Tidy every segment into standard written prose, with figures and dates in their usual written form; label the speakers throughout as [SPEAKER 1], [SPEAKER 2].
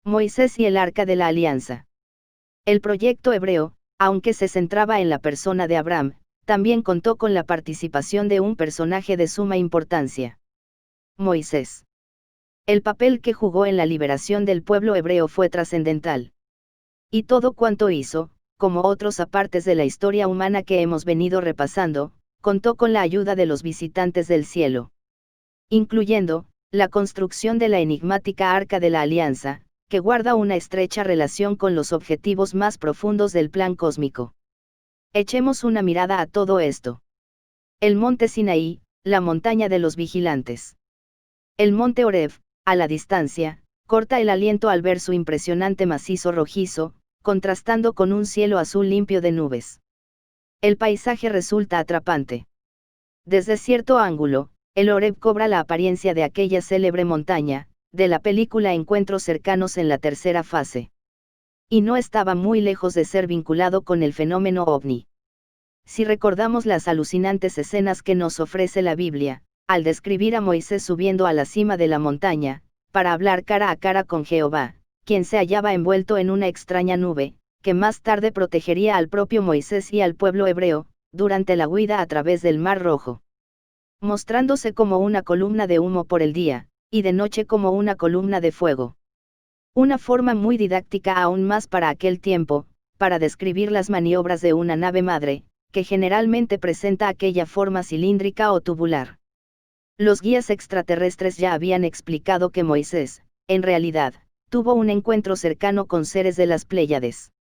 [SPEAKER 1] Moisés y el Arca de la Alianza. El proyecto hebreo, aunque se centraba en la persona de Abraham, también contó con la participación de un personaje de suma importancia: Moisés. El papel que jugó en la liberación del pueblo hebreo fue trascendental. Y todo cuanto hizo, como otros apartes de la historia humana que hemos venido repasando, contó con la ayuda de los visitantes del cielo. Incluyendo la construcción de la enigmática Arca de la Alianza, que guarda una estrecha relación con los objetivos más profundos del plan cósmico. Echemos una mirada a todo esto. El monte Sinaí, la montaña de los vigilantes. El monte Horeb, a la distancia, corta el aliento al ver su impresionante macizo rojizo, contrastando con un cielo azul limpio de nubes. El paisaje resulta atrapante. Desde cierto ángulo, el Horeb cobra la apariencia de aquella célebre montaña, de la película Encuentros cercanos en la tercera fase. Y no estaba muy lejos de ser vinculado con el fenómeno ovni. Si recordamos las alucinantes escenas que nos ofrece la Biblia, al describir a Moisés subiendo a la cima de la montaña, para hablar cara a cara con Jehová, quien se hallaba envuelto en una extraña nube, que más tarde protegería al propio Moisés y al pueblo hebreo, durante la huida a través del Mar Rojo. Mostrándose como una columna de humo por el día, y de noche como una columna de fuego. Una forma muy didáctica aún más para aquel tiempo, para describir las maniobras de una nave madre, que generalmente presenta aquella forma cilíndrica o tubular. Los guías extraterrestres ya habían explicado que Moisés, en realidad, tuvo un encuentro cercano con seres de las Pléyades.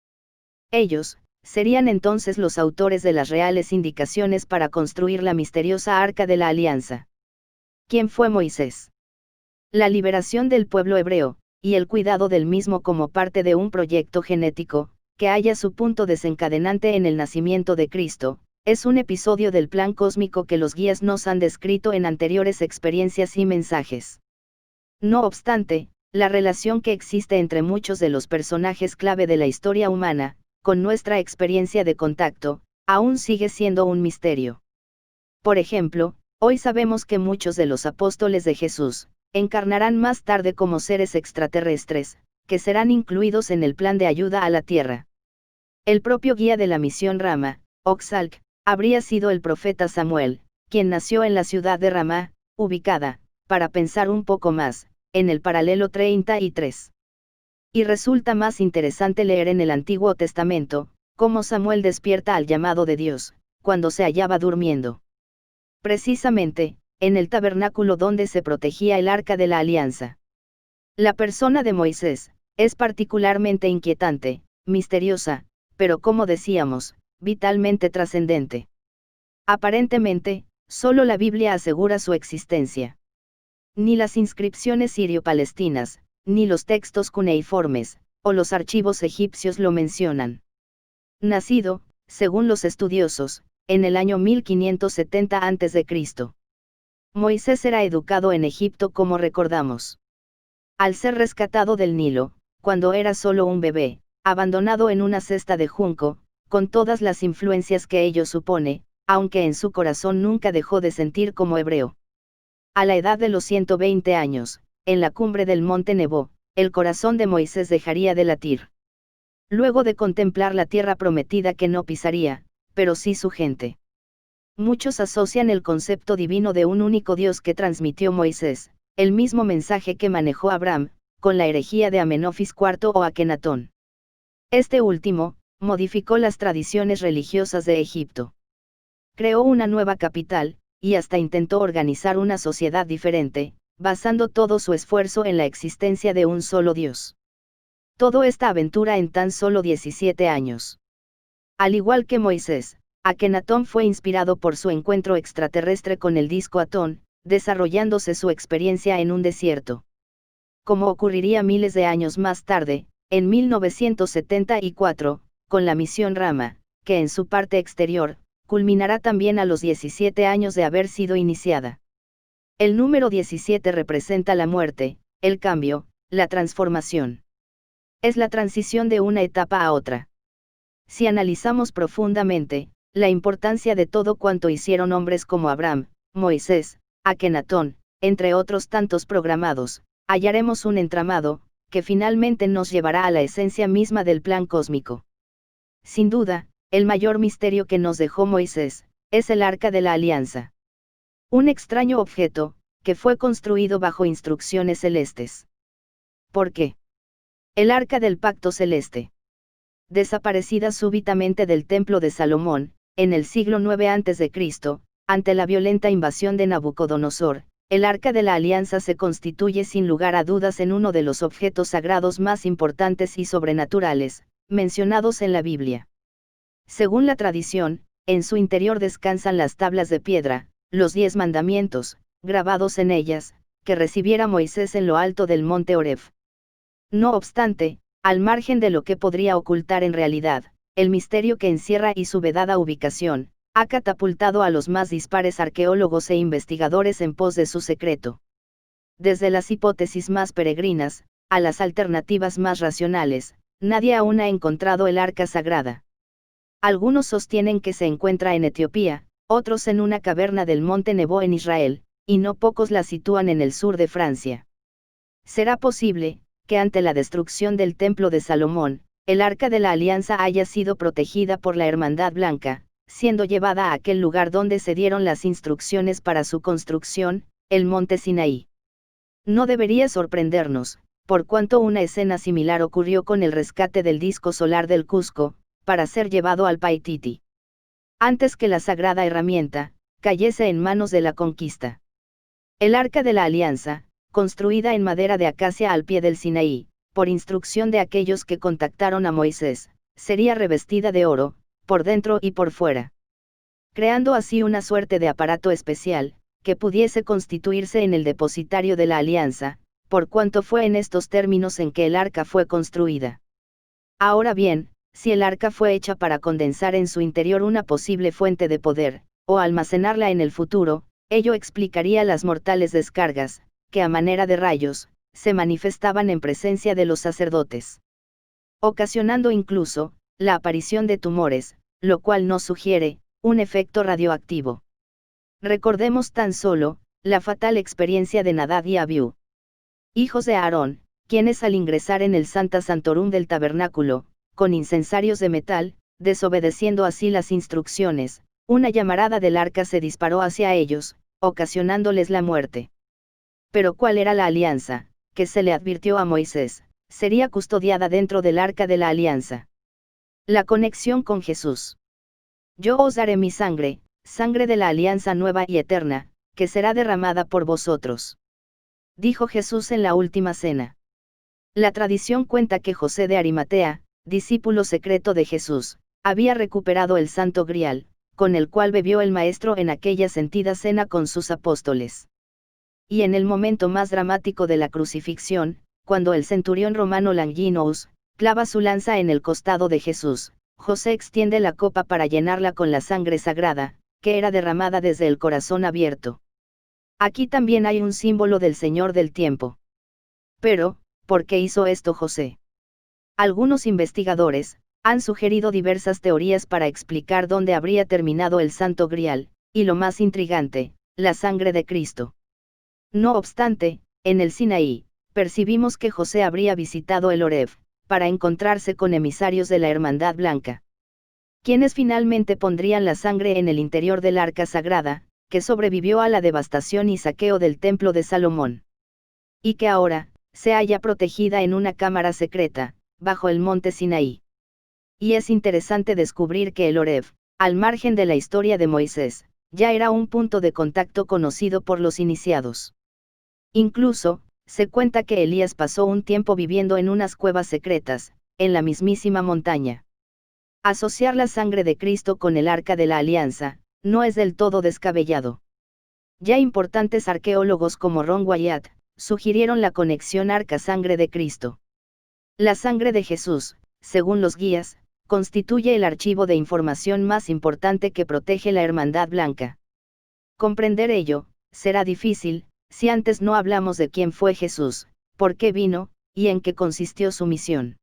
[SPEAKER 1] Ellos serían entonces los autores de las reales indicaciones para construir la misteriosa Arca de la Alianza. ¿Quién fue Moisés? La liberación del pueblo hebreo, y el cuidado del mismo como parte de un proyecto genético, que haya su punto desencadenante en el nacimiento de Cristo, es un episodio del plan cósmico que los guías nos han descrito en anteriores experiencias y mensajes. No obstante, la relación que existe entre muchos de los personajes clave de la historia humana, con nuestra experiencia de contacto, aún sigue siendo un misterio. Por ejemplo, hoy sabemos que muchos de los apóstoles de Jesús encarnarán más tarde como seres extraterrestres, que serán incluidos en el plan de ayuda a la Tierra. El propio guía de la misión Rama, Oxalc, habría sido el profeta Samuel, quien nació en la ciudad de Ramá, ubicada, para pensar un poco más, en el paralelo 33. Y resulta más interesante leer en el Antiguo Testamento, cómo Samuel despierta al llamado de Dios, cuando se hallaba durmiendo. Precisamente, en el tabernáculo donde se protegía el Arca de la Alianza. La persona de Moisés es particularmente inquietante, misteriosa, pero como decíamos, vitalmente trascendente. Aparentemente, solo la Biblia asegura su existencia. Ni las inscripciones sirio-palestinas, ni los textos cuneiformes, o los archivos egipcios lo mencionan. Nacido, según los estudiosos, en el año 1570 a.C. Moisés era educado en Egipto como recordamos. Al ser rescatado del Nilo, cuando era solo un bebé, abandonado en una cesta de junco, con todas las influencias que ello supone, aunque en su corazón nunca dejó de sentir como hebreo. A la edad de los 120 años, en la cumbre del monte Nebo, el corazón de Moisés dejaría de latir. Luego de contemplar la tierra prometida que no pisaría, pero sí su gente. Muchos asocian el concepto divino de un único Dios que transmitió Moisés, el mismo mensaje que manejó Abraham, con la herejía de Amenofis IV o Akenatón. Este último, modificó las tradiciones religiosas de Egipto. Creó una nueva capital, y hasta intentó organizar una sociedad diferente, basando todo su esfuerzo en la existencia de un solo Dios. Toda esta aventura en tan solo 17 años. Al igual que Moisés, Akenatón fue inspirado por su encuentro extraterrestre con el disco Atón, desarrollándose su experiencia en un desierto. Como ocurriría miles de años más tarde, en 1974, con la misión Rama, que en su parte exterior, culminará también a los 17 años de haber sido iniciada. El número 17 representa la muerte, el cambio, la transformación. Es la transición de una etapa a otra. Si analizamos profundamente la importancia de todo cuanto hicieron hombres como Abraham, Moisés, Akenatón, entre otros tantos programados, hallaremos un entramado que finalmente nos llevará a la esencia misma del plan cósmico. Sin duda, el mayor misterio que nos dejó Moisés, es el Arca de la Alianza. Un extraño objeto, que fue construido bajo instrucciones celestes. ¿Por qué? El Arca del Pacto Celeste. Desaparecida súbitamente del Templo de Salomón, en el siglo IX a.C., ante la violenta invasión de Nabucodonosor, el Arca de la Alianza se constituye sin lugar a dudas en uno de los objetos sagrados más importantes y sobrenaturales, mencionados en la Biblia. Según la tradición, en su interior descansan las tablas de piedra, los 10 mandamientos, grabados en ellas, que recibiera Moisés en lo alto del monte Horeb. No obstante, al margen de lo que podría ocultar en realidad, el misterio que encierra y su vedada ubicación, ha catapultado a los más dispares arqueólogos e investigadores en pos de su secreto. Desde las hipótesis más peregrinas, a las alternativas más racionales, nadie aún ha encontrado el arca sagrada. Algunos sostienen que se encuentra en Etiopía, otros en una caverna del monte Nebo en Israel, y no pocos la sitúan en el sur de Francia. ¿Será posible que ante la destrucción del Templo de Salomón, el Arca de la Alianza haya sido protegida por la Hermandad Blanca, siendo llevada a aquel lugar donde se dieron las instrucciones para su construcción, el monte Sinaí? No debería sorprendernos, por cuanto una escena similar ocurrió con el rescate del disco solar del Cusco, para ser llevado al Paititi. Antes que la sagrada herramienta cayese en manos de la conquista. El Arca de la Alianza, construida en madera de acacia al pie del Sinaí, por instrucción de aquellos que contactaron a Moisés, sería revestida de oro, por dentro y por fuera. Creando así una suerte de aparato especial, que pudiese constituirse en el depositario de la alianza, por cuanto fue en estos términos en que el arca fue construida. Ahora bien, si el arca fue hecha para condensar en su interior una posible fuente de poder, o almacenarla en el futuro, ello explicaría las mortales descargas, que a manera de rayos, se manifestaban en presencia de los sacerdotes, ocasionando incluso, la aparición de tumores, lo cual nos sugiere, un efecto radioactivo. Recordemos tan solo, la fatal experiencia de Nadab y Abiú, hijos de Aarón, quienes al ingresar en el Santa Santorum del tabernáculo, con incensarios de metal, desobedeciendo así las instrucciones, una llamarada del arca se disparó hacia ellos, ocasionándoles la muerte. Pero ¿cuál era la alianza, que se le advirtió a Moisés, sería custodiada dentro del arca de la alianza? La conexión con Jesús. Yo os daré mi sangre, sangre de la alianza nueva y eterna, que será derramada por vosotros. Dijo Jesús en la última cena. La tradición cuenta que José de Arimatea, discípulo secreto de Jesús, había recuperado el Santo Grial, con el cual bebió el Maestro en aquella sentida cena con sus apóstoles. Y en el momento más dramático de la crucifixión, cuando el centurión romano Longinus clava su lanza en el costado de Jesús, José extiende la copa para llenarla con la sangre sagrada, que era derramada desde el corazón abierto. Aquí también hay un símbolo del Señor del tiempo. Pero, ¿por qué hizo esto José? Algunos investigadores han sugerido diversas teorías para explicar dónde habría terminado el Santo Grial, y lo más intrigante, la sangre de Cristo. No obstante, en el Sinaí, percibimos que José habría visitado el Horeb, para encontrarse con emisarios de la Hermandad Blanca, quienes finalmente pondrían la sangre en el interior del arca sagrada, que sobrevivió a la devastación y saqueo del Templo de Salomón. Y que ahora, se halla protegida en una cámara secreta, bajo el monte Sinaí. Y es interesante descubrir que el Horeb, al margen de la historia de Moisés, ya era un punto de contacto conocido por los iniciados. Incluso, se cuenta que Elías pasó un tiempo viviendo en unas cuevas secretas, en la mismísima montaña. Asociar la sangre de Cristo con el Arca de la Alianza, no es del todo descabellado. Ya importantes arqueólogos como Ron Wyatt, sugirieron la conexión arca-sangre de Cristo. La sangre de Jesús, según los guías, constituye el archivo de información más importante que protege la Hermandad Blanca. Comprender ello, será difícil, si antes no hablamos de quién fue Jesús, por qué vino, y en qué consistió su misión.